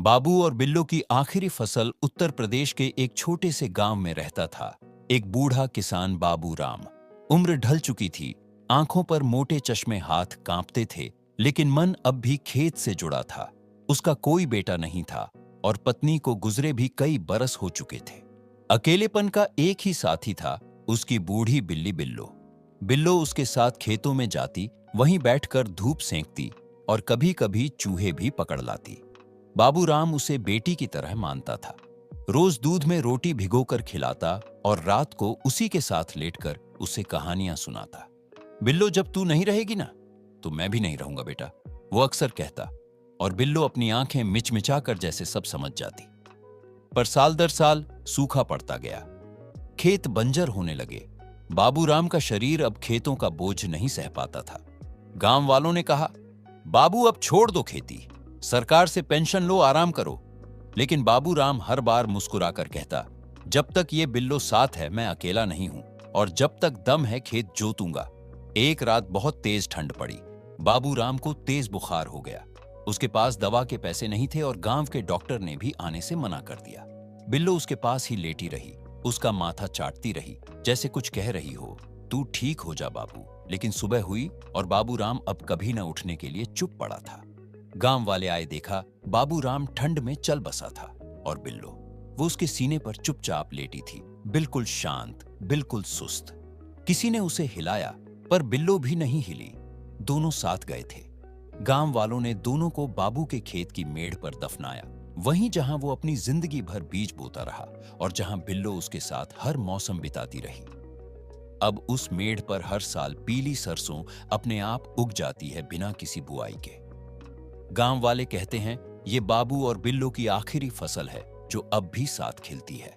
बाबू और बिल्लो की आखिरी फसल उत्तर प्रदेश के एक छोटे से गांव में रहता था। एक बूढ़ा किसान बाबू राम। उम्र ढल चुकी थी, आंखों पर मोटे चश्मे, हाथ कांपते थे, लेकिन मन अब भी खेत से जुड़ा था। उसका कोई बेटा नहीं था और पत्नी को गुजरे भी कई बरस हो चुके थे। अकेलेपन का एक ही साथी था, उसकी बूढ़ी बिल्ली बिल्लो। बिल्लो उसके साथ खेतों में जाती, वहीं बैठकर धूप सेंकती और कभी-कभी चूहे भी पकड़ लाती। बाबू राम उसे बेटी की तरह मानता था। रोज दूध में रोटी भिगोकर खिलाता और रात को उसी के साथ लेटकर उसे कहानियां सुनाता। बिल्लो, जब तू नहीं रहेगी ना, तो मैं भी नहीं रहूंगा बेटा, वो अक्सर कहता, और बिल्लो अपनी आंखें मिचमिचाकर जैसे सब समझ जाती। पर साल दर साल सूखा पड़ता गया, खेत बंजर होने लगे। बाबू राम का शरीर अब खेतों का बोझ नहीं सह पाता था। गांव वालों ने कहा, बाबू अब छोड़ दो खेती, सरकार से पेंशन लो, आराम करो। लेकिन बाबू राम हर बार मुस्कुराकर कहता, जब तक ये बिल्लो साथ है मैं अकेला नहीं हूं, और जब तक दम है खेत जोतूंगा। एक रात बहुत तेज ठंड पड़ी। बाबू राम को तेज बुखार हो गया। उसके पास दवा के पैसे नहीं थे और गांव के डॉक्टर ने भी आने से मना कर दिया। बिल्लो उसके पास ही लेटी रही, उसका माथा चाटती रही, जैसे कुछ कह रही हो, तू ठीक हो जा बाबू। लेकिन सुबह हुई और बाबू राम अब कभी न उठने के लिए चुप पड़ा था। गांव वाले आए, देखा बाबू राम ठंड में चल बसा था, और बिल्लो, वो उसके सीने पर चुपचाप लेटी थी, बिल्कुल शांत, बिल्कुल सुस्त। किसी ने उसे हिलाया, पर बिल्लो भी नहीं हिली। दोनों साथ गए थे। गांव वालों ने दोनों को बाबू के खेत की मेड़ पर दफनाया, वहीं जहां वो अपनी जिंदगी भर बीज बोता रहा और जहां बिल्लो उसके साथ हर मौसम बिताती रही। अब उस मेड़ पर हर साल पीली सरसों अपने आप उग जाती है, बिना किसी बुआई के। गांव वाले कहते हैं, ये बाबू और बिल्लो की आखिरी फसल है जो अब भी साथ खिलती है।